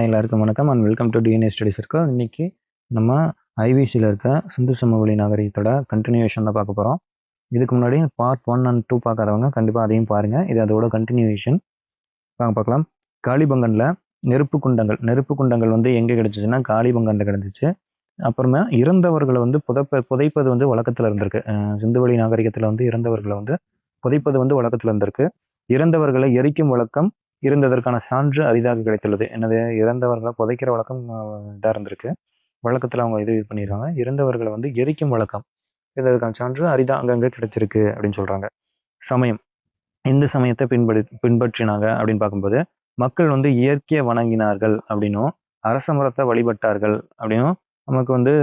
எல்லாருக்கும் வணக்கம் and welcome to DNA study circle. இன்னைக்கு நம்ம ஐவிசியில் இருக்க சிந்து சமவெளி நாகரிகத்தோட கண்டினியூஷன் தான் பார்க்க போகிறோம். இதுக்கு முன்னாடி பார்ட் 1 and 2 பார்க்காதவங்க கண்டிப்பாக அதையும் பாருங்கள். இது அதோட கண்டினியூஷன் பார்க்கலாம். காளிபங்கனில் நெருப்பு குண்டங்கள் வந்து எங்கே கிடைச்சிச்சுன்னா காளிபங்கனில் கிடைச்சிச்சு. அப்புறமா இறந்தவர்களை வந்து புதைப்பது வந்து வழக்கத்தில் இருந்திருக்கு. சிந்துவெளி நாகரிகத்தில் வந்து இறந்தவர்களை வந்து புதைப்பது வந்து வழக்கத்தில் இருந்திருக்கு. இறந்தவர்களை எரிக்கும் வழக்கம் இருந்ததற்கான சான்று அரிதாக கிடைத்துள்ளது. என்னது, இறந்தவர்களை புதைக்கிற வழக்கம் இதாக இருந்திருக்கு. வழக்கத்தில் அவங்க இது பண்ணிடுறாங்க. இறந்தவர்களை வந்து எரிக்கும் வழக்கம் இருந்ததற்கான சான்று அரிதா அங்கங்கே கிடைச்சிருக்கு அப்படின்னு சொல்றாங்க. சமயம், இந்த சமயத்தை பின்பற்றினாங்க அப்படின்னு பார்க்கும்போது மக்கள் வந்து இயற்கையை வணங்கினார்கள் அப்படின்னும் அரச மரத்தை வழிபட்டார்கள் அப்படின்னும் நமக்கு வந்து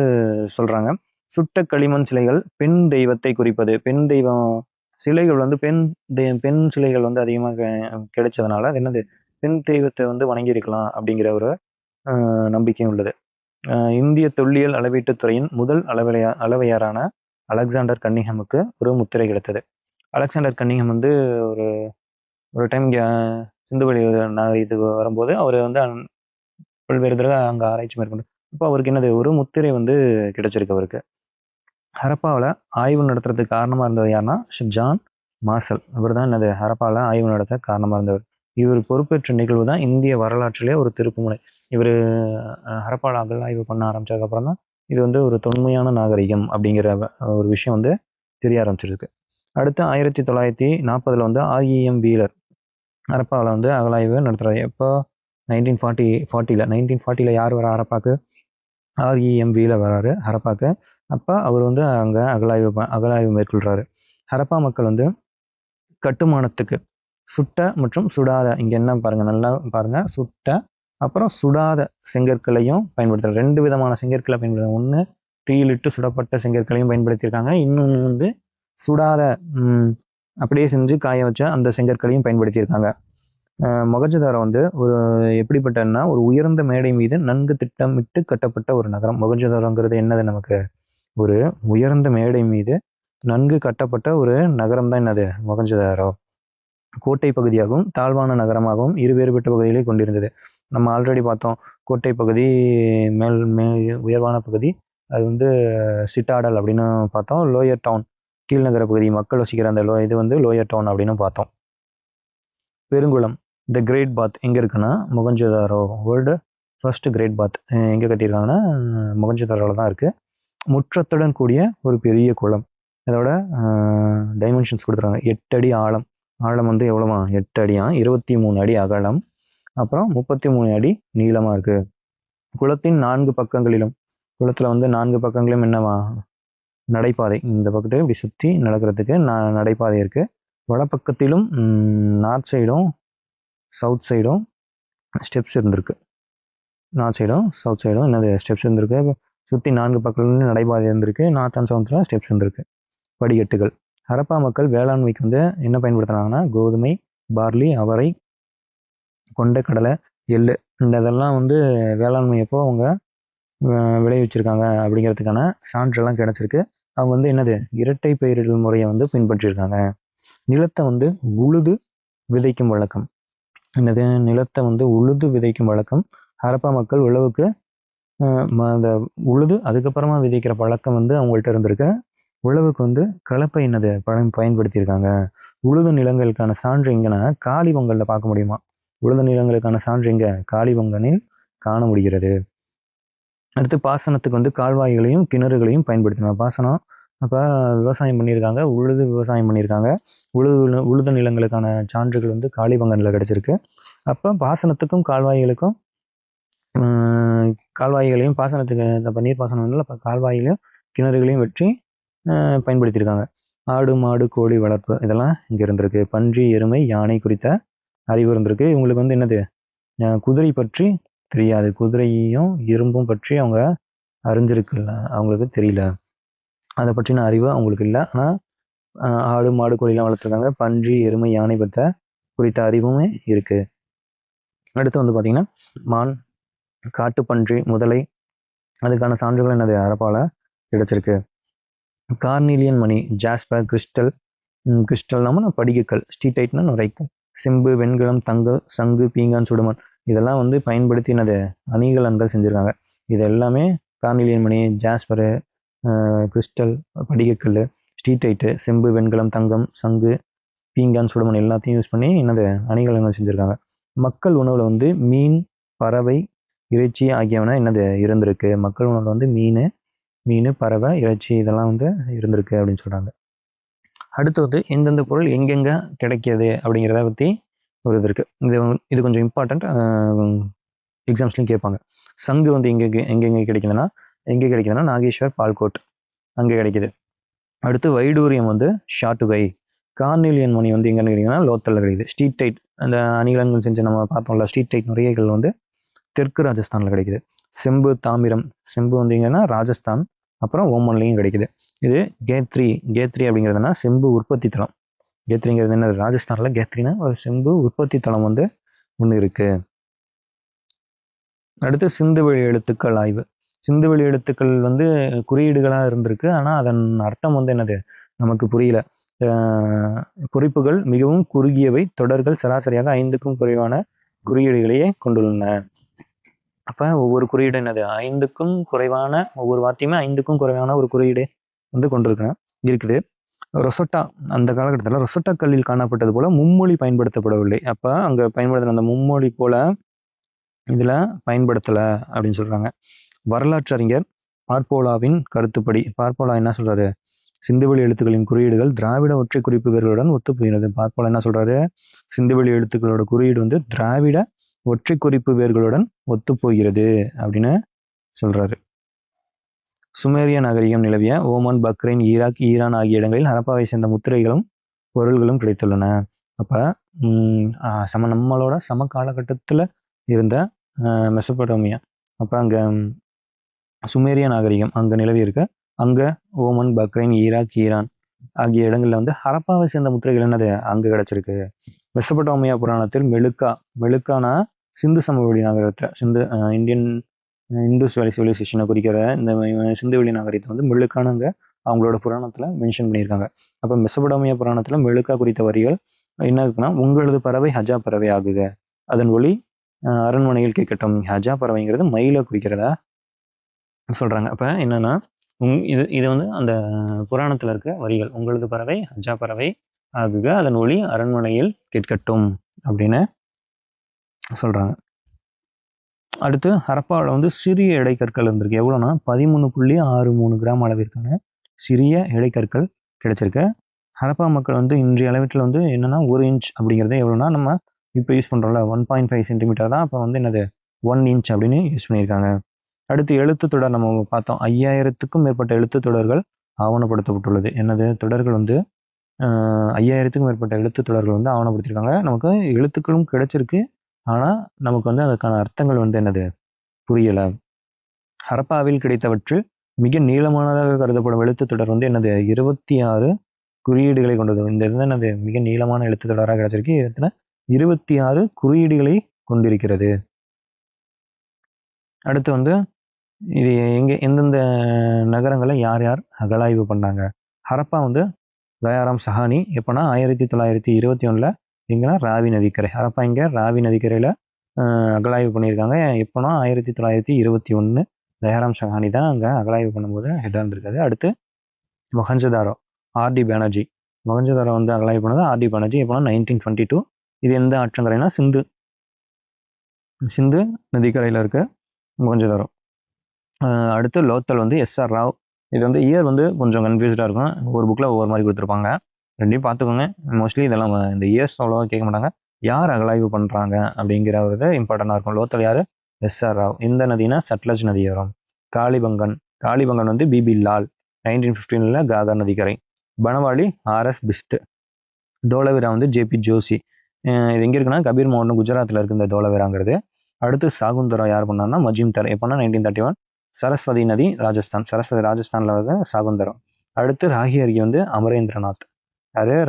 சொல்றாங்க. சுட்ட களிமண் சிலைகள் பெண் தெய்வத்தை குறிப்பது. பெண் தெய்வம் சிலைகள் வந்து பெண் சிலைகள் வந்து அதிகமாக கிடைச்சதுனால அது என்னது, பெண் தெய்வத்தை வந்து வணங்கியிருக்கலாம் அப்படிங்கிற ஒரு நம்பிக்கையும் உள்ளது. இந்திய தொல்லியல் அளவீட்டுத் துறையின் முதல் அளவையாரான அலெக்சாண்டர் கன்னிங்ஹாமுக்கு ஒரு முத்திரை கிடைத்தது. அலெக்சாண்டர் கன்னிங்ஹாம் வந்து ஒரு டைம் இங்கே சிந்துவெளி நாகரிகத்துக்கு வரும்போது அவர் வந்து பல்வேறு தடவை அங்கே ஆராய்ச்சி மேற்கொண்டு இப்போ அவருக்கு என்னது, ஒரு முத்திரை வந்து கிடைச்சிருக்கு அவருக்கு. ஹரப்பாவில் ஆய்வு நடத்துறதுக்கு காரணமாக இருந்தது யாருன்னா ஜான் மார்சல். இவர் தான் என்னது, ஹரப்பாவில் ஆய்வு நடத்த காரணமாக இருந்தவர். இவர் பொறுப்பேற்ற நிகழ்வு தான் இந்திய வரலாற்றிலே ஒரு திருப்புமுனை. இவர் ஹரப்பாவில் அகழாய்வு பண்ண ஆரம்பிச்சதுக்கப்புறம் தான் இது வந்து ஒரு தொன்மையான நாகரிகம் அப்படிங்கிற ஒரு விஷயம் வந்து தெரிய ஆரம்பிச்சிருக்கு. அடுத்து 1940 வந்து ஆர்இஎம் வீலர் ஹரப்பாவில் வந்து அகழாய்வு நடத்துகிறார். எப்போ, 1940 யார் வர ஹரப்பாக்கு? ஆர்இஎம் வீலர் வராரு ஹரப்பாக்கு. அப்போ அவர் வந்து அங்கே அகழாய்வு மேற்கொள்கிறாரு. ஹரப்பா மக்கள் வந்து கட்டுமானத்துக்கு சுட்ட மற்றும் சுடாத, இங்கே என்ன பாருங்க, நல்லா பாருங்க, சுட்ட அப்புறம் சுடாத செங்கற்களையும் பயன்படுத்துகிறாங்க. 2 விதமான செங்கற்களை பயன்படுத்துறாங்க. ஒன்று தீயிலிட்டு சுடப்பட்ட செங்கற்களையும் பயன்படுத்தியிருக்காங்க. இன்னொன்று வந்து சுடாத அப்படியே செஞ்சு காய வச்ச அந்த செங்கற்களையும் பயன்படுத்தியிருக்காங்க. மொகஞ்சதாரோ வந்து ஒரு எப்படிப்பட்டன்னா ஒரு உயர்ந்த மேடை மீது நன்கு திட்டமிட்டு கட்டப்பட்ட ஒரு நகரம். மொகஞ்சதாரோங்கிறது என்னது, நமக்கு ஒரு உயர்ந்த மேடை மீது நன்கு கட்டப்பட்ட ஒரு நகரம் தான் என்னது, மொகஞ்சதாரோ. கோட்டை பகுதியாகவும் தாழ்வான நகரமாகவும் வேறுபட்ட பகுதிகளை கொண்டிருந்தது. நம்ம ஆல்ரெடி பார்த்தோம், கோட்டை பகுதி உயர்வான பகுதி அது வந்து சிட்டாடல் அப்படின்னு பார்த்தோம். லோயர் டவுன் கீழ்நகர பகுதி மக்கள் வசிக்கிற அந்த இது வந்து லோயர் டவுன் அப்படின்னு பார்த்தோம். பெருங்குளம், த கிரேட் பாத் எங்கே இருக்குன்னா Mohenjodaro. World first great bath எங்கே கட்டியிருக்காங்கன்னா மொகஞ்சதாரோவில் தான் இருக்குது. முற்றத்துடன் கூடிய ஒரு பெரிய குளம். இதோட டைமென்ஷன்ஸ் கொடுத்துருக்காங்க. 8 அடி ஆழம். ஆழம் வந்து எவ்வளோவா, 8 அடியா, 23 அடி அகலம், அப்புறம் 33 அடி நீளமாக இருக்குது. குளத்தின் 4 பக்கங்களிலும், குளத்தில் வந்து 4 பக்கங்களிலும் என்னவா, நடைபாதை. இந்த பக்கத்து இப்படி சுற்றி நடக்கிறதுக்கு நடைபாதை இருக்குது. வடப்பக்கத்திலும் நார்த் சைடும் சவுத் சைடும் ஸ்டெப்ஸ் இருந்திருக்கு. நார்த் சைடும் சவுத் சைடும் என்னது, ஸ்டெப்ஸ் இருந்திருக்கு. சுற்றி 4 பக்கத்துலையும் நடைபாதை இருந்திருக்கு. நார்த் அண்ட் சவுத்தில் ஸ்டெப்ஸ் இருந்திருக்கு. படிக்கட்டுகள். ஹரப்பா மக்கள் வேளாண்மைக்கு வந்து என்ன பயன்படுத்துனாங்கன்னா கோதுமை, பார்லி, அவரை, கொண்டைக்கடலை, எள்ளு, இதெல்லாம் வந்து வேளாண்மை எப்போ அவங்க விளைவிச்சிருக்காங்க அப்படிங்கிறதுக்கான சான்றெல்லாம் கிடைச்சிருக்கு. அவங்க வந்து என்னது, இரட்டை பயிரிடல் முறையை வந்து பின்பற்றிருக்காங்க. நிலத்தை வந்து உழுது விதைக்கும் வழக்கம். என்னது, நிலத்தை வந்து உழுது விதைக்கும் வழக்கம். ஹரப்பா மக்கள் உழவுக்கு அந்த உழுது அதுக்கப்புறமா விதைக்கிற பழக்கம் வந்து அவங்கள்ட்ட இருந்திருக்கு. உழவுக்கு வந்து கலப்பை என்னது பயன்படுத்தியிருக்காங்க. உழுது நிலங்களுக்கான சான்று எங்கன்னா காளிபங்கல்ல பார்க்க முடியுமா? உழுது நிலங்களுக்கான சான்று எங்க, காளிபங்கனில் காண முடிகிறது. அடுத்து பாசனத்துக்கு வந்து கால்வாய்களையும் கிணறுகளையும் பயன்படுத்தினாங்க. பாசனம் அப்போ விவசாயம் பண்ணியிருக்காங்க, உழுது விவசாயம் பண்ணியிருக்காங்க. உழுது நிலங்களுக்கான சான்றுகள் வந்து காளிபங்கனில் கிடைச்சிருக்கு. அப்போ பாசனத்துக்கும் கால்வாய்களையும் பாசனத்துக்கு இப்போ நீர்ப்பாசனம் இல்லை, இப்போ கால்வாயிலையும் கிணறுகளையும் வெற்றி பயன்படுத்தியிருக்காங்க. ஆடு, மாடு, கோழி வளர்ப்பு இதெல்லாம் இங்கே இருந்திருக்கு. பன்றி, எருமை, யானை குறித்த அறிவு இருந்திருக்கு. இவங்களுக்கு வந்து என்னது, குதிரை பற்றி தெரியாது. குதிரையும் இரும்பும் பற்றி அவங்க அறிஞ்சிருக்குல்ல, அவங்களுக்கு தெரியல. அதை பற்றின அறிவு அவங்களுக்கு இல்லை. ஆனால் ஆடு, மாடு, கோழிலாம் வளர்த்துருக்காங்க. பன்றி, எருமை, யானை குறித்த அறிவுமே இருக்கு. அடுத்து வந்து பார்த்தீங்கன்னா மான், காட்டுப்பன்றி, முதலை அதுக்கான சான்றுகள் என்னது, ஹரப்பால கிடைச்சிருக்கு. கார்னீலியன் மணி, ஜாஸ்பர், கிறிஸ்டல்னாம படிகக்கல், ஸ்டீடைட்னா நுரைக்கல், செம்பு, வெண்கலம், தங்கம், சங்கு, பீங்கான், சுடுமண் இதெல்லாம் வந்து பயன்படுத்தி என்னது அணிகலன்கள் செஞ்சுருக்காங்க. இது எல்லாமே கார்னிலியன் மணி, ஜாஸ்பரு, கிறிஸ்டல், படிகக்கல், ஸ்டீட்டைட்டு, செம்பு, வெண்கலம், தங்கம், சங்கு, பீங்கான், சுடுமண் எல்லாத்தையும் யூஸ் பண்ணி என்னது அணிகலன்கள் செஞ்சுருக்காங்க. மக்கள் உணவில் வந்து மீன், பறவை, இறைச்சி ஆகியவன என்னது இருந்திருக்கு. மக்கள் உணவில் வந்து மீன், பறவை, இறைச்சி இதெல்லாம் வந்து இருந்திருக்கு அப்படின்னு சொல்கிறாங்க. அடுத்து வந்து எந்தெந்த பொருள் எங்கெங்கே கிடைக்கிது அப்படிங்கிறத பற்றி ஒரு இது இருக்குது. இது கொஞ்சம் இம்பார்ட்டண்ட், எக்ஸாம்ஸ்லையும் கேட்பாங்க. சங்கு வந்து எங்கெங்கே கிடைக்குதுன்னா நாகேஸ்வர், பால்கோட் அங்கே கிடைக்கிது. அடுத்து வைடூரியம் வந்து ஷாட்டுகை. கார்னிலியன் மணி வந்து எங்கே கிடைக்குதுன்னா லோத்தலில் கிடைக்குது. ஸ்டீட்டைட் அந்த அணிகலன்கள் செஞ்சு நம்ம பார்த்தோம்ல, ஸ்டீட்டைட் நுரையீரல் வந்து தெற்கு ராஜஸ்தானில் கிடைக்குது. செம்பு, தாமிரம். செம்பு வந்து எங்கன்னா ராஜஸ்தான், அப்புறம் ஓமன்லையும் கிடைக்குது. இது கேத்ரி அப்படிங்கிறதுனா செம்பு உற்பத்தி தளம். கேத்ரிங்கிறது என்ன, ராஜஸ்தானில் கேத்ரினா ஒரு செம்பு உற்பத்தி தளம் வந்து ஒன்று இருக்கு. அடுத்து சிந்துவெளி எழுத்துக்கள் ஆய்வு. சிந்துவெளி எழுத்துக்கள் வந்து குறியீடுகளாக இருந்திருக்கு, ஆனால் அதன் அர்த்தம் வந்து என்னது நமக்கு புரியல. குறிப்புகள் மிகவும் குறுகியவை, தொடர்கள் சராசரியாக 5க்கும் குறைவான குறியீடுகளையே கொண்டுள்ளன. அப்போ ஒவ்வொரு குறியீடு என்னது 5க்கும் குறைவான, ஒவ்வொரு வார்த்தையுமே 5க்கும் குறைவான ஒரு குறியீடு வந்து இருக்குது. ரொசட்டா, அந்த காலகட்டத்தில் ரொசட்டா கல்லில் காணப்பட்டது போல மும்மொழி பயன்படுத்தப்படவில்லை. அப்போ அங்கே பயன்படுத்தின அந்த மும்மொழி போல இதில் பயன்படுத்தலை அப்படின்னு சொல்கிறாங்க. வரலாற்றறிஞர் பார்ப்போலாவின் கருத்துப்படி, பார்ப்போலா என்ன சொல்றாரு, சிந்துவெளி எழுத்துக்களின் குறியீடுகள் திராவிட ஒற்றை குறிப்பு வேர்களுடன் ஒத்துப்போகிறது. பார்ப்போலா என்ன சொல்றாரு, சிந்துவெளி எழுத்துக்களோட குறியீடு வந்து திராவிட ஒற்றை குறிப்பு வேர்களுடன் ஒத்துப்போகிறது அப்படின்னு சொல்றாரு. சுமேரிய நாகரிகம் நிலவிய ஓமான், பக்ரைன், ஈராக், ஈரான் ஆகிய இடங்களில் ஹரப்பாவை சேர்ந்த முத்திரைகளும் பொருள்களும் கிடைத்துள்ளன. அப்போ நம்மளோட சம காலகட்டத்தில் இருந்த மெசபடோமியா, அப்போ அங்கே சுமேரிய நாகரிகம் அங்கே நிலவி இருக்கு. அங்கே ஓமன், பக்ரைன், ஈராக், ஈரான் ஆகிய இடங்களில் வந்து ஹரப்பாவை சேர்ந்த முத்திரைகள் என்னது அங்கே கிடைச்சிருக்கு. மெசபடோமியா புராணத்தில் மெலுக்கானா சிந்து சமவெளி நாகரிகத்தை, இண்டஸ் வேலி சிவிலைசேஷனை குறிக்கிற இந்த சிந்துவெளி நாகரிகத்தை வந்து மெலுக்கானங்க அவங்களோட புராணத்தில் மென்ஷன் பண்ணியிருக்காங்க. அப்போ மெசபடோமியா புராணத்தில் மெலுக்கா குறித்த வரிகள் என்ன இருக்குன்னா, உங்களது பறவை ஹஜா பறவை ஆகுக, அதன் ஒளி அரண்மனையில் கேட்கட்டும். ஹஜா பறவைங்கிறது மயிலை குறிக்கிறதா சொல்றாங்க. அப்போ என்னன்னா, இது வந்து அந்த புராணத்தில் இருக்க வரிகள், உங்களது பறவை ஹஜா பறவை ஆகுக, அதன் ஒளி அரண்மனையில் கேட்கட்டும் அப்படின்னு சொல்றாங்க. அடுத்து ஹரப்பாவில் வந்து சிறிய இடைக்கற்கள் இருந்திருக்கு. எவ்வளோனா 13.63 கிராம் அளவிற்கான சிறிய இடைக்கற்கள் கிடைச்சிருக்கு. ஹரப்பா மக்கள் வந்து இன்றைய அளவில் வந்து என்னன்னா 1 இன்ச் அப்படிங்கிறது எவ்வளோனா, நம்ம இப்போ யூஸ் பண்ணுறோம்ல 1.5 சென்டிமீட்டர் தான் அப்போ வந்து என்னது 1 இன்ச் அப்படின்னு யூஸ் பண்ணியிருக்காங்க. அடுத்து எழுத்து தொடர் நம்ம பார்த்தோம். 5000க்கும் மேற்பட்ட எழுத்து தொடர்கள் ஆவணப்படுத்தப்பட்டுள்ளது. என்னது தொடர்கள் வந்து 5000க்கும் மேற்பட்ட எழுத்து தொடர்கள் வந்து ஆவணப்படுத்தியிருக்காங்க. நமக்கு எழுத்துக்களும் கிடைச்சிருக்கு, ஆனால் நமக்கு வந்து அதுக்கான அர்த்தங்கள் வந்து என்னது புரியலை. ஹரப்பாவில் கிடைத்தவற்றில் மிக நீளமானதாக கருதப்படும் எழுத்து தொடர் வந்து என்னது 26 குறியீடுகளை கொண்டது. இந்த இது என்னது மிக நீளமான எழுத்து தொடராக கிடைச்சிருக்கு. இதுல 26 குறியீடுகளை கொண்டிருக்கிறது. அடுத்து வந்து இது எந்தெந்த நகரங்களை யார் யார் அகழாய்வு பண்ணாங்க. ஹரப்பா வந்து தயாராம் சஹானி எப்போனா 1921 எங்கன்னா ராவி நதிக்கரை. ஹரப்பா இங்கே ராவி நதிக்கரையில் அகழாய்வு பண்ணியிருக்காங்க. எப்போனா 1921 தயாராம் சஹானி தான் அங்கே அகழாய்வு பண்ணும்போது ஹெட்டாக இருந்திருக்காது. அடுத்து மொஹஞ்சதாரோ, ஆர்டி பானர்ஜி. மொஹஞ்சதாரோ வந்து அகழாய்வு பண்ணது ஆர்டி பானர்ஜி எப்போனா 1922. இது எந்த ஆற்றங்கரைனா சிந்து நதிக்கரையில் இருக்க மொஹஞ்சதாரோ. அடுத்து லோத்தல் வந்து எஸ்ஆர் ராவ். இது வந்து இயர் வந்து கொஞ்சம் கன்ஃபியூஸ்டாக இருக்கும், ஒவ்வொரு புக்கில் ஒவ்வொரு மாதிரி கொடுத்துருப்பாங்க, ரெண்டையும் பார்த்துக்கோங்க. மோஸ்ட்லி இதெல்லாம் இந்த இயர்ஸ் அவ்வளோவா கேட்க மாட்டாங்க, யார் அகழாய்வு பண்ணுறாங்க அப்படிங்கிற ஒரு இம்பார்ட்டண்டாக இருக்கும். லோத்தல் யார், எஸ்ஆர் ராவ். இந்த நதினா சட்லஜ் நதி வரும். காளிபங்கன் வந்து பிபி லால் 1915 காகா நதிக்கரை. Banawali RS pissed. தோலவிரா வந்து ஜேபி ஜோஷி. இது எங்கே இருக்குன்னா கபீர் மாவட்டம் குஜராத்தில் இருக்குது இந்த தோலவிராங்கிறது. அடுத்து சாகுந்தரா யார் பண்ணார்னா மஜிம்தர் எப்போனா 1931. சரஸ்வதி நதி ராஜஸ்தானில் வந்து சாகுந்தரம். அடுத்து ராகி அருகே வந்து அமரேந்திரநாத்.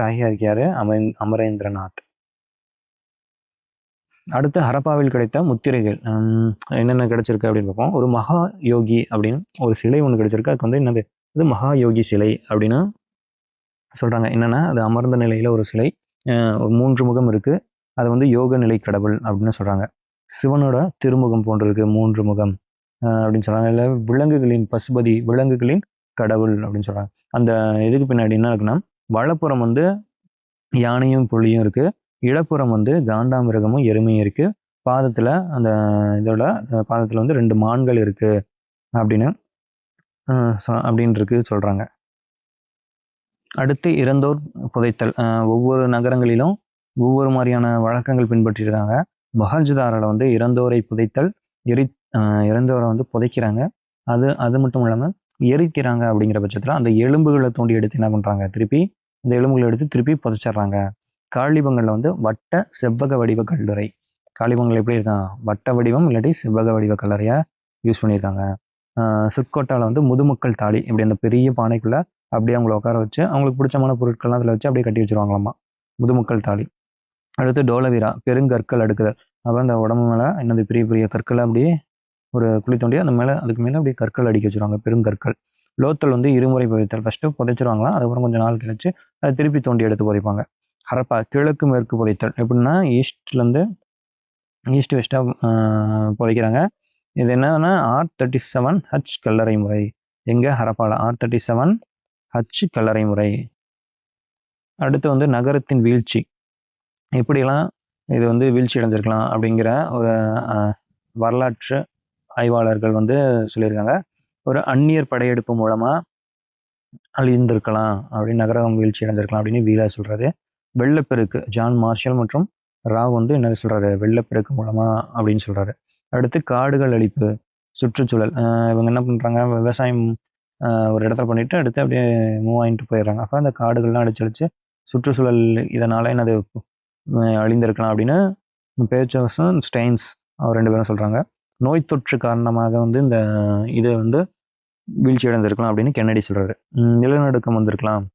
ராகி அருகே அமரேந்திரநாத். அடுத்து ஹரப்பாவில் கிடைத்த முத்திரைகள் என்னென்ன கிடைச்சிருக்கு அப்படின்னு பார்ப்போம். ஒரு மகா யோகி அப்படின்னு ஒரு சிலை ஒன்று கிடைச்சிருக்கு. அதுக்கு வந்து என்னது, இது மகா யோகி சிலை அப்படின்னு சொல்றாங்க. என்னன்னா அது அமர்ந்த நிலையில ஒரு சிலை, 3 முகம் இருக்கு, அது வந்து யோக நிலை கடவுள் அப்படின்னு சொல்றாங்க. சிவனோட திருமுகம் போன்று இருக்கு, 3 முகம் அப்படின்னு சொல்றாங்க. இல்லை விலங்குகளின் பசுபதி, விலங்குகளின் கடவுள் அப்படின்னு சொல்றாங்க. அந்த இதுக்கு பின்னாடி என்ன இருக்குன்னா, வலப்புறம் வந்து யானையும் புலியும் இருக்கு, இடப்புறம் வந்து காண்டாமிருகமும் எருமையும் இருக்கு, பாதத்துல அந்த இதோட பாதத்துல வந்து 2 மான்கள் இருக்கு அப்படின்னு அப்படின்னு இருக்கு சொல்றாங்க. அடுத்து இறந்தோர் புதைத்தல். ஒவ்வொரு நகரங்களிலும் ஒவ்வொரு மாதிரியான வழக்கங்கள் பின்பற்றிருக்காங்க. மொஹஞ்சதாரோல வந்து இறந்தோரை புதைத்தல், இறந்தோரை வந்து புதைக்கிறாங்க. அது மட்டும் இல்லாமல் எரிக்கிறாங்க. அப்படிங்கிற பட்சத்தில் அந்த எலும்புகளை தோண்டி எடுத்து என்ன பண்ணுறாங்க, திருப்பி இந்த எலும்புகளை எடுத்து திருப்பி புதைச்சிட்றாங்க. காளிபங்களில் வந்து வட்ட செவ்வக வடிவ கல்லறை. காளிபங்கள் எப்படி இருக்கான், வட்ட வடிவம் இல்லாட்டி செவ்வக வடிவ கல்லறையாக யூஸ் பண்ணியிருக்காங்க. சிற்கோட்டாவில் வந்து முதுமக்கள் தாலி, இப்படி அந்த பெரிய பானைக்குள்ளே அப்படியே அவங்கள உட்கார வச்சு அவங்களுக்கு பிடிச்சமான பொருட்கள்லாம் அதில் வச்சு அப்படியே கட்டி வச்சுருவாங்களாமா, முதுமக்கள் தாலி. அடுத்து டோலவீரா, பெருங்கற்கள் அடுக்குதல். அப்போ அந்த உடம்பு மேலே என்னது பெரிய பெரிய கற்களை அப்படியே ஒரு குழி தோண்டி அந்த மேலே அதுக்கு மேலே அப்படியே கற்கள் அடிக்க வச்சுருவாங்க, பெருங்கற்கள். லோத்தல் வந்து இருமுறை புதைத்தல். ஃபஸ்ட்டு புதைச்சிருவாங்களாம், அதுக்கப்புறம் கொஞ்சம் நாள் கழிச்சு அதை திருப்பி தோண்டி எடுத்து புதைப்பாங்க. ஹரப்பா, கிழக்கு மேற்கு புதைத்தல். எப்படின்னா ஈஸ்ட்லேருந்து ஈஸ்ட் வெஸ்ட்டாக புதைக்கிறாங்க. இது என்னன்னா R37H கல்லறை முறை. எங்கே, ஹரப்பாவில் R37H கல்லறை முறை. அடுத்து வந்து நகரத்தின் வீழ்ச்சி. எப்படியெல்லாம் இது வந்து வீழ்ச்சி அடைஞ்சிருக்கலாம் அப்படிங்கிற ஒரு வரலாற்று ஆய்வாளர்கள் வந்து சொல்லியிருக்காங்க. ஒரு அந்நியர் படையெடுப்பு மூலமாக அழிந்திருக்கலாம் அப்படின்னு, நகரம் வீழ்ச்சி அடைஞ்சிருக்கலாம் அப்படின்னு வீரா சொல்கிறாரு. வெள்ளப்பெருக்கு, ஜான் மார்ஷல் மற்றும் ராவ் வந்து என்ன சொல்கிறாரு, வெள்ளப்பெருக்கு மூலமாக அப்படின்னு சொல்கிறாரு. அடுத்து காடுகள் அழிப்பு, சுற்றுச்சூழல். இவங்க என்ன பண்ணுறாங்க, விவசாயம் ஒரு இடத்துல பண்ணிவிட்டு அடுத்து அப்படியே மூவ் ஆகிட்டு போயிடுறாங்க. அப்போ அந்த காடுகள்லாம் அழிச்சு சுற்றுச்சூழல் இதனால் என்னது அழிந்திருக்கலாம் அப்படின்னு பேச்சர்ஸும் ஸ்டெயின்ஸ் அவர் 2 பேரும் சொல்கிறாங்க. நோய் தொற்று காரணமாக வந்து இந்த இதை வந்து வீழ்ச்சி அடைஞ்சிருக்கலாம் அப்படின்னு கென்னடி சொல்கிறாரு. நிலநடுக்கம் வந்திருக்கலாம்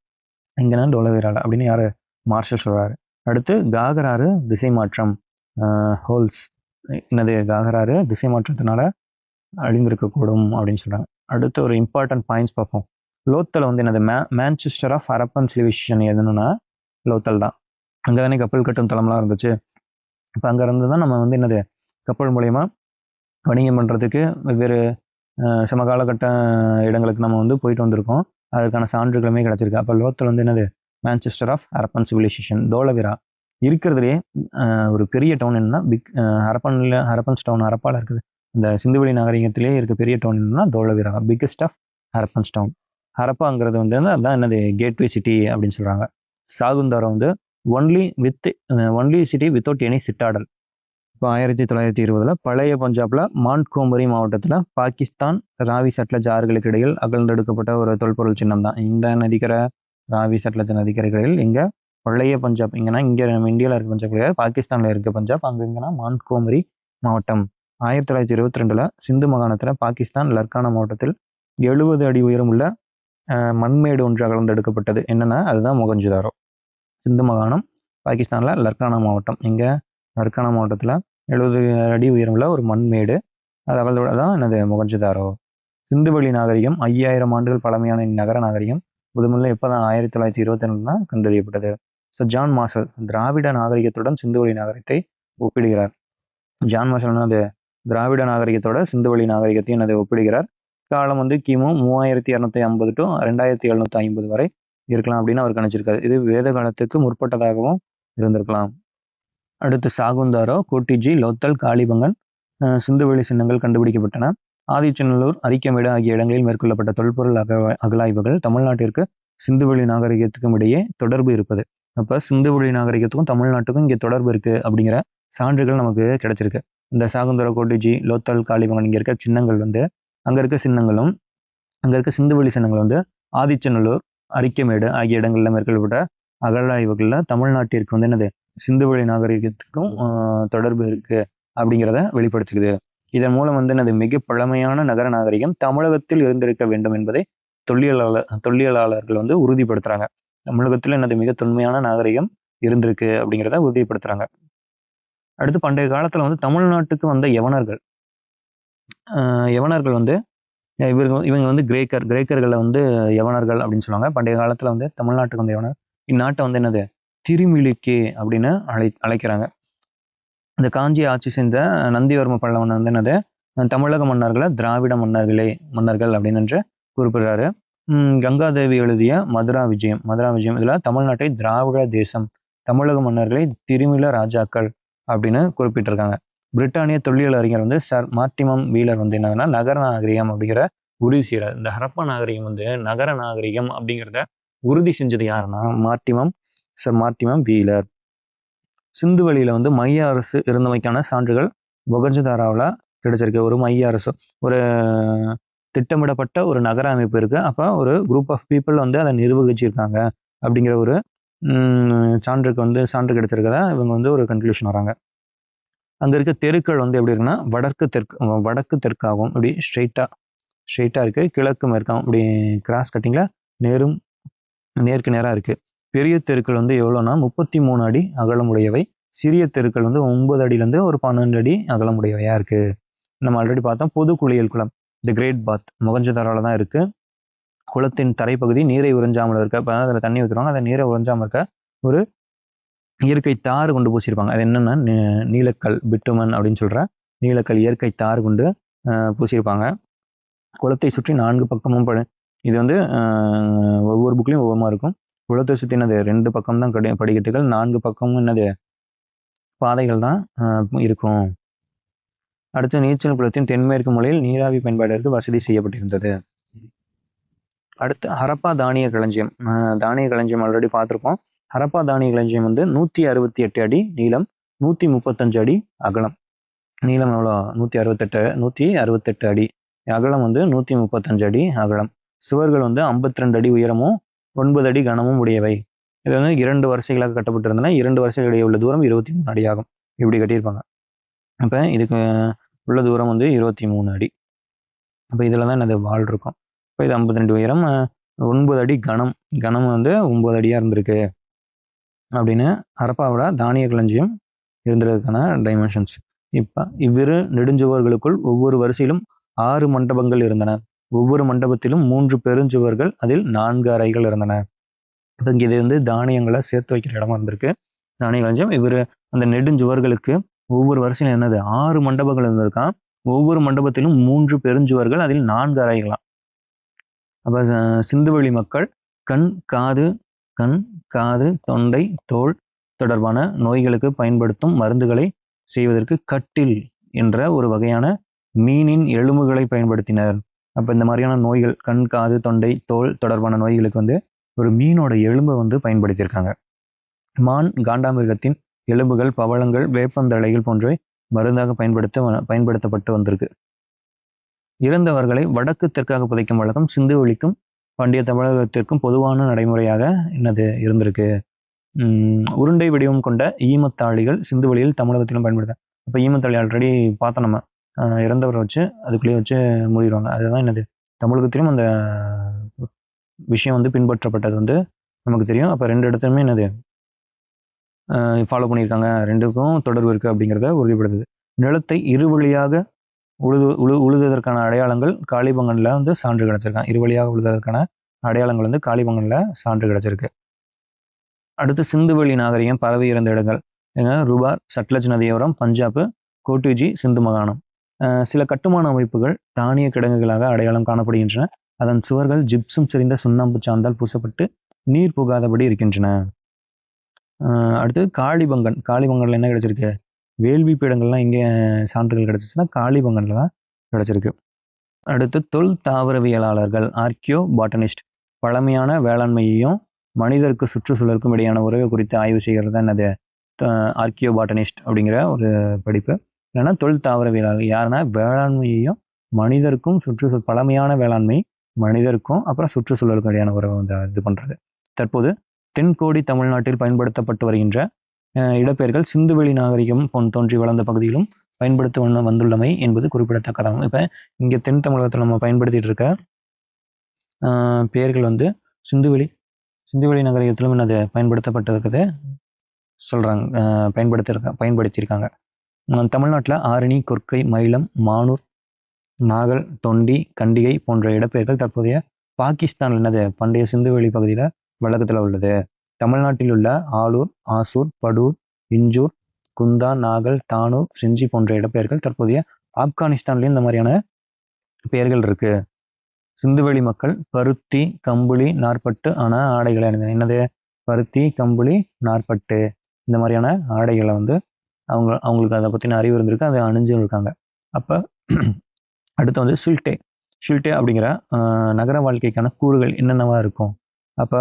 இங்கன்னா டோலவீரால அப்படின்னு யார், மார்ஷல் சொல்கிறாரு. அடுத்து காகராறு திசை மாற்றம், ஹோல்ஸ் என்னது, காகராறு திசை மாற்றத்தினால அழிந்திருக்கக்கூடும் அப்படின்னு சொல்கிறாங்க. அடுத்து ஒரு இம்பார்ட்டன்ட் பாயிண்ட்ஸ் பார்ப்போம். லோத்தல் வந்து என்னது, மான்செஸ்டர் ஆஃப் ஹரப்பன் சிவிலைசேஷன் எதுன்னா லோத்தல் தான். அங்கே தானே கப்பல் கட்டும் தளம்லாம் இருந்துச்சு. இப்போ அங்கே இருந்து தான் நம்ம வந்து என்னது, கப்பல் மூலயமா வணிகம் பண்ணுறதுக்கு வெவ்வேறு சமகாலகட்ட இடங்களுக்கு நம்ம வந்து போயிட்டு வந்திருக்கோம். அதுக்கான சான்றுகளுமே கிடச்சிருக்கு. அப்போ லோத்தல் வந்து என்னது, Manchester of Harappan civilisation. Dholavira இருக்கிறதுலே ஒரு பெரிய டவுன் என்னன்னா ஹரப்பன்ஸ் டவுன், ஹரப்பாவில் இருக்குது. இந்த சிந்துவெளி நாகரிகத்திலே இருக்க பெரிய டவுன் என்னன்னா Dholavira, biggest of Harappans town. ஹரப்பாங்கிறது வந்து அதுதான் என்னது, கேட்வே சிட்டி அப்படின்னு சொல்கிறாங்க. சாகுந்தாரா வந்து only city without any citadel. இப்போ 1920 பழைய பஞ்சாப்ல மான்ட்கோமரி மாவட்டத்தில் பாகிஸ்தான் ராவி சட்லஜ் ஆறுகளுக்கு இடையில் அகழ்ந்தெடுக்கப்பட்ட ஒரு தொல்பொருள் சின்னம் தான் இந்த நதிக்கரை, ராவி சட்லஜ் நதிக்கரைக்கு இடையில். இங்கே பழைய பஞ்சாப், இங்கன்னா இங்கே நம்ம இந்தியாவில் இருக்க பஞ்சாப் கிடையாது, பாகிஸ்தானில் இருக்க பஞ்சாப். அங்கே இங்கன்னா மான்ட்கோமரி மாவட்டம். 1922 சிந்து மாகாணத்தில் பாகிஸ்தான் லர்கானா மாவட்டத்தில் 70 அடி உயரம் உள்ள மண்மேடு ஒன்று அகழ்ந்தெடுக்கப்பட்டது. என்னன்னா அதுதான் மொகஞ்சதாரோ. சிந்து மாகாணம், பாகிஸ்தானில் லர்கானா மாவட்டம். இங்கே லர்கானா மாவட்டத்தில் 70 அடி உயரமுள்ள ஒரு மண்மேடு, அது அகழ்ந்தோட தான் என்னது, மொகஞ்சதாரோ. சிந்துவெளி நாகரிகம் 5000 ஆண்டுகள் பழமையான நகர நாகரிகம் முதல்ல எப்போ தான் 1922 தான் கண்டறியப்பட்டது. ஸோ ஜான் மார்ஷல் திராவிட நாகரிகத்துடன் சிந்துவெளி நாகரிகத்தை ஒப்பிடுகிறார். ஜான் மார்ஷல் அது திராவிட நாகரிகத்தோட சிந்துவெளி நாகரிகத்தையும் என்னது ஒப்பிடுகிறார். காலம் வந்து கிமு 3250 to 2750 வரை இருக்கலாம் அப்படின்னு அவர் கணிச்சிருக்காரு. இது வேத காலத்துக்கு முற்பட்டதாகவும் இருந்திருக்கலாம். அடுத்து சாகுந்தாரோ, கோட்டிஜி, லோத்தல், காளிபங்கன் சிந்துவெளி சின்னங்கள் கண்டுபிடிக்கப்பட்டன. ஆதிச்சநல்லூர், அரிக்கமேடு ஆகிய இடங்களில் மேற்கொள்ளப்பட்ட தொல்பொருள் அகழாய்வுகள் தமிழ்நாட்டிற்கு சிந்துவெளி நாகரிகத்துக்கும் இடையே தொடர்பு இருப்பது. அப்போ சிந்துவெளி நாகரிகத்துக்கும் தமிழ்நாட்டுக்கும் இங்கே தொடர்பு இருக்கு அப்படிங்கிற சான்றுகள் நமக்கு கிடைச்சிருக்கு. இந்த சாகுந்தாரோ, கோட்டிஜி, லோத்தல், காளிபங்கன் இங்கே இருக்க சின்னங்கள் வந்து அங்கே இருக்க சின்னங்களும் அங்கே இருக்க சிந்துவெளி சின்னங்கள் வந்து ஆதிச்சநல்லூர், அரிக்கமேடு ஆகிய இடங்களில் மேற்கொள்ளப்பட்ட அகழாய்வுகளில் தமிழ்நாட்டிற்கு வந்து என்னது, சிந்துவெளி நாகரிகத்துக்கும் தொடர்பு இருக்கு அப்படிங்கிறத வெளிப்படுத்துகிறது. இதன் மூலம் வந்து என்னது, மிக பழமையான நகர நாகரிகம் தமிழகத்தில் இருந்திருக்க வேண்டும் என்பதை தொல்லியலாளர்கள் வந்து உறுதிப்படுத்துறாங்க. தமிழகத்தில் என்னது மிக தொன்மையான நாகரிகம் இருந்திருக்கு அப்படிங்கிறத உறுதிப்படுத்துறாங்க. அடுத்து பண்டைய காலத்துல வந்து தமிழ்நாட்டுக்கு வந்த யவனர்கள் வந்து இவங்க வந்து கிரேக்கர்களை வந்து யவனர்கள் அப்படின்னு சொல்லுவாங்க. பண்டைய காலத்துல வந்து தமிழ்நாட்டுக்கு வந்த யவனர் இந்நாட்டை வந்து என்னது, திரிமிலிக்கே அப்படின்னு அழைக்கிறாங்க. இந்த காஞ்சி ஆட்சி செய்த நந்திவர்ம பல்லவன் வந்து என்னது தமிழக மன்னர்களை திராவிட மன்னர்கள் அப்படின்னு குறிப்பிடுறாரு. கங்காதேவி எழுதிய மதுரா விஜயம் இதுல தமிழ்நாட்டை திராவிட தேசம், தமிழக மன்னர்களை திருமிழ ராஜாக்கள் அப்படின்னு குறிப்பிட்டிருக்காங்க. பிரிட்டானிய தொல்லியல் அறிஞர் வந்து சர் மார்டிமம் வீலர் வந்து என்னன்னா நகர நாகரிகம் அப்படிங்கிற உறுதி செய்யறாரு. இந்த ஹரப்பா நாகரிகம் வந்து நகர நாகரிகம் அப்படிங்கிறத உறுதி செஞ்சது யாருன்னா சர் மார்டிமம் வீலர். சிந்து வெளியில வந்து மைய அரசு இருந்தமைக்கான சான்றுகள் மொகஞ்சதாரோவில் கிடைச்சிருக்கு. ஒரு மைய அரசு, ஒரு திட்டமிடப்பட்ட ஒரு நகர அமைப்பு இருக்கு. அப்போ ஒரு குரூப் ஆஃப் பீப்புள் வந்து அதை நிர்வகிச்சிருக்காங்க அப்படிங்கிற ஒரு சான்று கிடைச்சிருக்கதா இவங்க வந்து ஒரு கன்க்ளூஷன் வராங்க. அங்க இருக்க தெருக்கள் வந்து எப்படி இருக்குன்னா வடக்கு தெற்காகவும் இப்படி ஸ்ட்ரெயிட்டா இருக்கு, கிழக்கு மேற்காகவும் இப்படி கிராஸ் கட்டிங்ல நேருக்கு நேரா இருக்கு. பெரிய தெருக்கள் வந்து எவ்வளோன்னா 33 அடி அகலமுடையவை, சிறிய தெருக்கள் வந்து 9 அடியிலேருந்து ஒரு 12 அடி அகலமுடையவையா இருக்கு. நம்ம ஆல்ரெடி பார்த்தோம் பொது குளியல் குளம், தி கிரேட் பாத் மொகஞ்சதாரோல தான் இருக்கு. குளத்தின் தரைப்பகுதி நீரை உறிஞ்சாமல் இருக்க, இப்போ அதில் தண்ணி ஊற்றுவாங்க, அதை நீரை உறிஞ்சாமல் இருக்க ஒரு இயற்கை தார் கொண்டு பூசியிருப்பாங்க. அது என்னன்னா நீலக்கல் பிட்டுமன் அப்படின்னு சொல்ற நீலக்கல் இயற்கை தார் கொண்டு பூசியிருப்பாங்க. குளத்தை சுற்றி 4 பக்கமும் இது வந்து ஒவ்வொரு புக்லையும் ஒவ்வொரு மாதிரி இருக்கும். குளத்தை சுற்றி என்னது 2 பக்கம் தான் படிக்கட்டுகள், 4 பக்கமும் என்னது பாதைகள் தான் இருக்கும். அடுத்து நீச்சல் குளத்தின் தென்மேற்கு மூலையில் நீராவி பயன்பாட்டிற்கு வசதி செய்யப்பட்டிருந்தது. அடுத்து ஹரப்பா தானிய களஞ்சியம் ஆல்ரெடி பார்த்துருப்போம். ஹரப்பா தானிய களஞ்சியம் வந்து 168 அடி நீளம், 135 அடி அகலம். நீளம் எவ்வளோ? 168 அடி, அகலம் வந்து 135 அடி அகலம். சுவர்கள் வந்து 52 அடி உயரமும் 9 அடி கனமும் உடையவை. இது வந்து 2 வரிசைகளாக கட்டப்பட்டிருந்தன. 2 வரிசைகள் இடையே உள்ள தூரம் 23 அடி ஆகும். இப்படி கட்டியிருப்பாங்க. அப்போ இதுக்கு உள்ள தூரம் வந்து 23 அடி. அப்போ இதில் தான் என்னது வால் இருக்கும். இப்போ இது 52 உயரம், 9 அடி கனம் வந்து 9 அடியாக இருந்திருக்கு அப்படின்னு ஹரப்பாவோட தானிய களஞ்சியம் இருந்ததுக்கான டைமென்ஷன்ஸ். இப்போ இவ்விரு நெடுஞ்சுவர்களுக்குள் ஒவ்வொரு வரிசையிலும் 6 மண்டபங்கள் இருந்தன. ஒவ்வொரு மண்டபத்திலும் 3 பெருஞ்சுவர்கள், அதில் 4 அறைகள் இருந்தன. இப்போ இங்கே இது வந்து தானியங்களை சேர்த்து வைக்கிற இடமா இருந்திருக்கு தானிய களஞ்சியம். இவர் அந்த நெடுஞ்சுவர்களுக்கு ஒவ்வொரு வரிசையிலும் என்னது 6 மண்டபங்கள் இருந்திருக்கான். ஒவ்வொரு மண்டபத்திலும் 3 பெருஞ்சுவர்கள், அதில் 4 அறைகளாம். அப்போ சிந்துவெளி மக்கள் கண் காது தொண்டை தோல் தொடர்பான நோய்களுக்கு பயன்படுத்தும் மருந்துகளை செய்வதற்கு கட்டில் என்ற ஒரு வகையான மீனின் எலும்புகளை பயன்படுத்தினர். அப்போ இந்த மாதிரியான நோய்கள், கண் காது தொண்டை தோல் தொடர்பான நோய்களுக்கு வந்து ஒரு மீனோட எலும்பை வந்து பயன்படுத்தியிருக்காங்க. மான் காண்டாமிருகத்தின் எலும்புகள், பவளங்கள், வேப்பந்தழைகள் போன்றவை மருந்தாக பயன்படுத்தப்பட்டு வந்திருக்கு. இறந்தவர்களை வடக்கு தெற்காக புதைக்கும் வழக்கம் சிந்துவெளிக்கும் பண்டைய தமிழகத்திற்கும் பொதுவான நடைமுறையாக என்னது இருந்திருக்கு. உருண்டை வடிவம் கொண்ட ஈமத்தாளிகள் சிந்துவெளியில் தமிழகத்திலும் பயன்படுத்த. அப்போ ஈமத்தாளி ஆல்ரெடி பார்த்தோம் நம்ம, இறந்தவரை வச்சு அதுக்குள்ளேயே வச்சு மூடிடுவாங்க. அதுதான் என்னது தமிழகத்திலும் அந்த விஷயம் வந்து பின்பற்றப்பட்டது வந்து நமக்கு தெரியும். அப்போ 2 இடத்துலையுமே என்னது ஃபாலோ பண்ணியிருக்காங்க, 2க்கும் தொடர்பு இருக்குது அப்படிங்கிறத உறுதிப்படுத்துது. நிலத்தை இருவழியாக உழுதற்கான அடையாளங்கள் காளிபங்கனில் வந்து சான்று கிடைச்சிருக்காங்க. இருவழியாக உழுதற்கான அடையாளங்கள் வந்து காளிபங்கனில் சான்று கிடைச்சிருக்கு. அடுத்து சிந்துவெளி நாகரிகம் பரவி இருந்த இடங்கள் ருபார், சட்லஜ் நதியோரம், பஞ்சாப், கோட்டுஜி, சிந்து மாகாணம். சில கட்டுமான அமைப்புகள் தானிய கிடங்குகளாக அடையாளம் காணப்படுகின்றன. அதன் சுவர்கள் ஜிப்சம் செறிந்த சுண்ணாம்பு சாந்தால் பூசப்பட்டு நீர் புகாதபடி இருக்கின்றன. அடுத்து காளிபங்கன்ல என்ன கிடைச்சிருக்கு? வேள்வி பீடங்கள்லாம் எங்கே சான்றுகள் கிடைச்சிச்சுன்னா காளிபங்கன்ல தான் கிடைச்சிருக்கு. அடுத்து தொல் தாவரவியலாளர்கள் ஆர்கியோ பாட்டனிஸ்ட் பழமையான வேளாண்மையையும் மனிதருக்கு சுற்றுச்சூழலுக்கும் இடையான உறவு குறித்து ஆய்வு செய்கிறது தான் என்னது ஆர்கியோ பாட்டனிஸ்ட் அப்படிங்கிற ஒரு படிப்பு. இல்லைன்னா தொல் தாவரவியலாளர் யாருன்னா வேளாண்மையையும் மனிதருக்கும் பழமையான வேளாண்மை மனிதருக்கும் அப்புறம் சுற்றுச்சூழலுக்கும் இடையான உறவை வந்து இது பண்றது. தற்போது தென்கோடி தமிழ்நாட்டில் பயன்படுத்தப்பட்டு வருகின்ற இடப்பெயர்கள் சிந்துவெளி நாகரிகம் தோன்றி வளர்ந்த பகுதியிலும் பயன்படுத்த வந்துள்ளமை என்பது குறிப்பிடத்தக்கதாகும். இப்போ இங்கே தென் தமிழகத்தில் நம்ம பயன்படுத்திட்டு இருக்க பெயர்கள் வந்து சிந்துவெளி நாகரிகத்திலும் என்னது பயன்படுத்தப்பட்டிருக்குது சொல்றாங்க, பயன்படுத்தியிருக்காங்க. தமிழ்நாட்டில் ஆரணி, கொற்கை, மயிலம், மானூர், நாகல், தொண்டி, கண்டிகை போன்ற இடப்பெயர்கள் தற்போதைய பாகிஸ்தான் என்னது பண்டைய சிந்துவெளி பகுதியில் வழக்கத்தில் உள்ளது. தமிழ்நாட்டில் உள்ள ஆலூர், ஆசூர், படூர், இஞ்சூர், குந்தா, நாகல், தானு, சிஞ்சி போன்ற இடப்பெயர்கள் தற்போதைய ஆப்கானிஸ்தான்லேயும் இந்த மாதிரியான பெயர்கள் இருக்கு. சிந்துவெளி மக்கள் பருத்தி, கம்பளி, நார்பட்டு ஆடைகளை அணிந்தனர். என்னது? பருத்தி, கம்பளி, நார்பட்டு இந்த மாதிரியான ஆடைகளை வந்து அவங்களுக்கு அதை பற்றின அறிவு இருந்திருக்கு, அதை அணிஞ்சும் இருக்காங்க. அப்போ அடுத்து வந்து ஷில்டே அப்படிங்கிற நகர வாழ்க்கைக்கான கூறுகள் என்னென்னவா இருக்கும்? அப்போ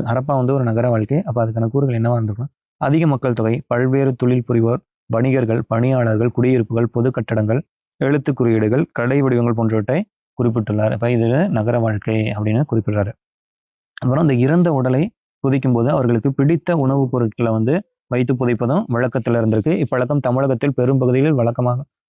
ஹரப்பா வந்து ஒரு நகர வாழ்க்கை. அப்போ அதுக்கான கூறுகள் என்னவா இருந்திருக்கும்? அதிக மக்கள் தொகை, பல்வேறு தொழில் புரிவோர், வணிகர்கள், பணியாளர்கள், குடியிருப்புகள், பொது கட்டடங்கள், எழுத்து குறியீடுகள், கடை வடிவங்கள் போன்றவற்றை குறிப்பிட்டுள்ளார். இப்போ இது நகர வாழ்க்கை அப்படின்னு குறிப்பிடுறாரு. அப்புறம் இந்த இறந்த உடலை புதைக்கும் போது அவர்களுக்கு பிடித்த உணவுப் பொருட்களை வந்து வைத்து புதைப்பதும் வழக்கத்தில் இருந்திருக்கு. இப்பழக்கம் தமிழகத்தில் பெரும்பகுதியில்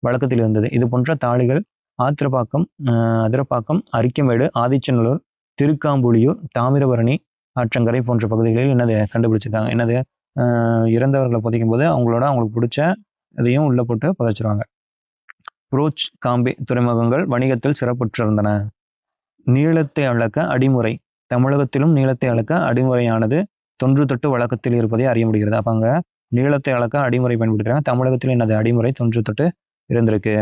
வழக்கத்தில் இருந்தது. இது போன்ற தாளிகள் அதிரப்பாக்கம், அரிக்கமேடு, ஆதிச்சநல்லூர், திருக்காம்புலியூர், தாமிரபரணி ஆற்றங்கரை போன்ற பகுதிகளில் என்னது கண்டுபிடிச்சிருக்காங்க. என்னது? இறந்தவர்களை புதைக்கும் போது அவங்களுக்கு பிடிச்ச இதையும் உள்ள போட்டு புதைச்சிருவாங்க. புரோச், காம்பே துறைமுகங்கள் வணிகத்தில் சிறப்புற்றிருந்தன. நீளத்தை அளக்க அடிமுறை. தமிழகத்திலும் நீளத்தை அளக்க அடிமுறையானது தொன்று தொட்டு வழக்கத்தில் இருப்பதை அறிய முடிகிறது. அப்ப அங்க நீளத்தை அளக்க அடிமுறை பயன்படுத்துறாங்க. தமிழகத்தில் என்னது அடிமுறை தொன்று தொட்டு இருந்திருக்கு.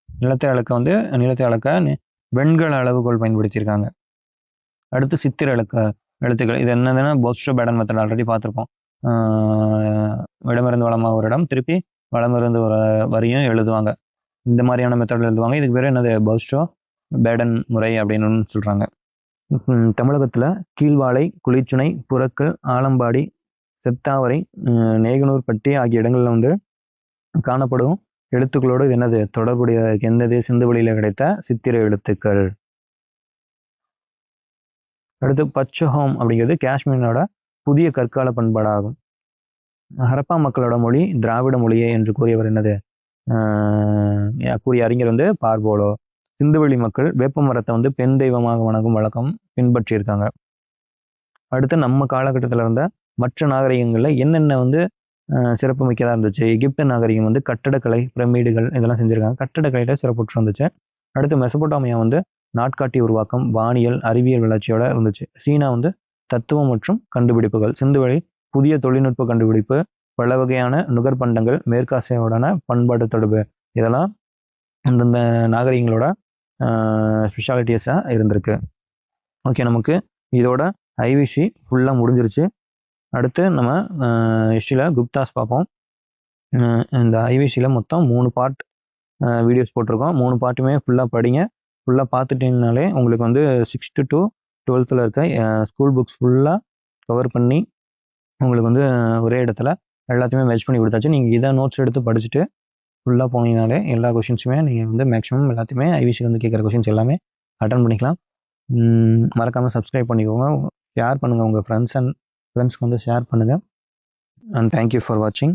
நீளத்தை அளக்க வெண்கல அளவுகோல் பயன்படுத்தியிருக்காங்க. அடுத்து சித்திர எழுத்துக்கள். இது என்னதுன்னா போஸ்டோ பேடன் மெத்தட் ஆல்ரெடி பார்த்துருப்போம். இடமிருந்து வளமாக ஒரு இடம், திருப்பி வளமிருந்து ஒரு வரியும் எழுதுவாங்க. இந்த மாதிரியான மெத்தடில் எழுதுவாங்க. இதுக்கு பேர் என்னது? போஸ்டோ பேடன் முறை அப்படின்னு சொல்றாங்க. தமிழகத்துல கீழ்வாலை, குளிச்சுனை, புறக்கல், ஆலம்பாடி, செத்தாவரை, நேகனூர்பட்டி ஆகிய இடங்கள்ல வந்து காணப்படும் எழுத்துக்களோடு என்னது தொடர்புடைய என்னது? சிந்துவெளியில கிடைத்த சித்திர எழுத்துக்கள். அடுத்து பச்சஹோம் அப்படிங்கிறது காஷ்மீரோட புதிய கற்கால பண்பாடாகும். ஹரப்பா மக்களோட மொழி திராவிட மொழியே என்று கூறியவர் என்னது? கூறிய அறிஞர் வந்து பார்போலோ. சிந்துவெளி மக்கள் வேப்ப மரத்தை வந்து பெண் தெய்வமாக வணங்கும் வழக்கம் பின்பற்றியிருக்காங்க. அடுத்து நம்ம காலகட்டத்தில் இருந்த மற்ற நாகரிகங்கள்ல என்னென்ன வந்து சிறப்பு மிக்கதாக இருந்துச்சு? எகிப்து நாகரிகம் வந்து கட்டடக்கலை, பிரமிடுகள் இதெல்லாம் செஞ்சிருக்காங்க. கட்டடக்கலையில சிறப்புற்று இருந்துச்சு. அடுத்து மெசபோட்டாமியா வந்து நாட்காட்டி உருவாக்கம், வானியல், அறிவியல் வளர்ச்சியோட இருந்துச்சு. சீனா வந்து தத்துவம் மற்றும் கண்டுபிடிப்புகள். சிந்துவெளி புதிய தொழில்நுட்ப கண்டுபிடிப்பு, பல வகையான நுகர்பண்டங்கள், மேற்காசியாவுடான பண்பாட்டு தொடர்பு, இதெல்லாம் அந்தந்த நாகரிகங்களோட ஸ்பெஷாலிட்டிஸாக இருந்திருக்கு. ஓகே, நமக்கு இதோட ஐவிசி ஃபுல்லாக முடிஞ்சிருச்சு. அடுத்து நம்ம ஹிஸ்ட்ரியில் குப்தாஸ் பார்ப்போம். இந்த ஐவிசியில் மொத்தம் 3 பார்ட் வீடியோஸ் போட்டிருக்கோம். 3 பார்ட்டுமே ஃபுல்லாக படிங்க. ஃபுல்லாக பார்த்துட்டிங்கனாலே உங்களுக்கு வந்து 6th to 12th இருக்க ஸ்கூல் புக்ஸ் ஃபுல்லாக கவர் பண்ணி உங்களுக்கு வந்து ஒரே இடத்துல எல்லாத்தையுமே மேட்ச் பண்ணி கொடுத்தாச்சு. நீங்கள் இதை நோட்ஸ் எடுத்து படிச்சுட்டு ஃபுல்லாக போனீங்கனாலே எல்லா கொஷின்ஸுமே நீங்கள் வந்து மேக்ஸிமம் எல்லாத்தையுமே ஐவிசியில் வந்து கேட்குற கொஷின்ஸ் எல்லாமே அட்டன் பண்ணிக்கலாம். மறக்காமல் சப்ஸ்கிரைப் பண்ணிக்கோங்க, ஷேர் பண்ணுங்கள், உங்கள் ஃப்ரெண்ட்ஸ்க்கு வந்து ஷேர் பண்ணுங்கள். அண்ட் தேங்க்யூ ஃபார் வாட்சிங்.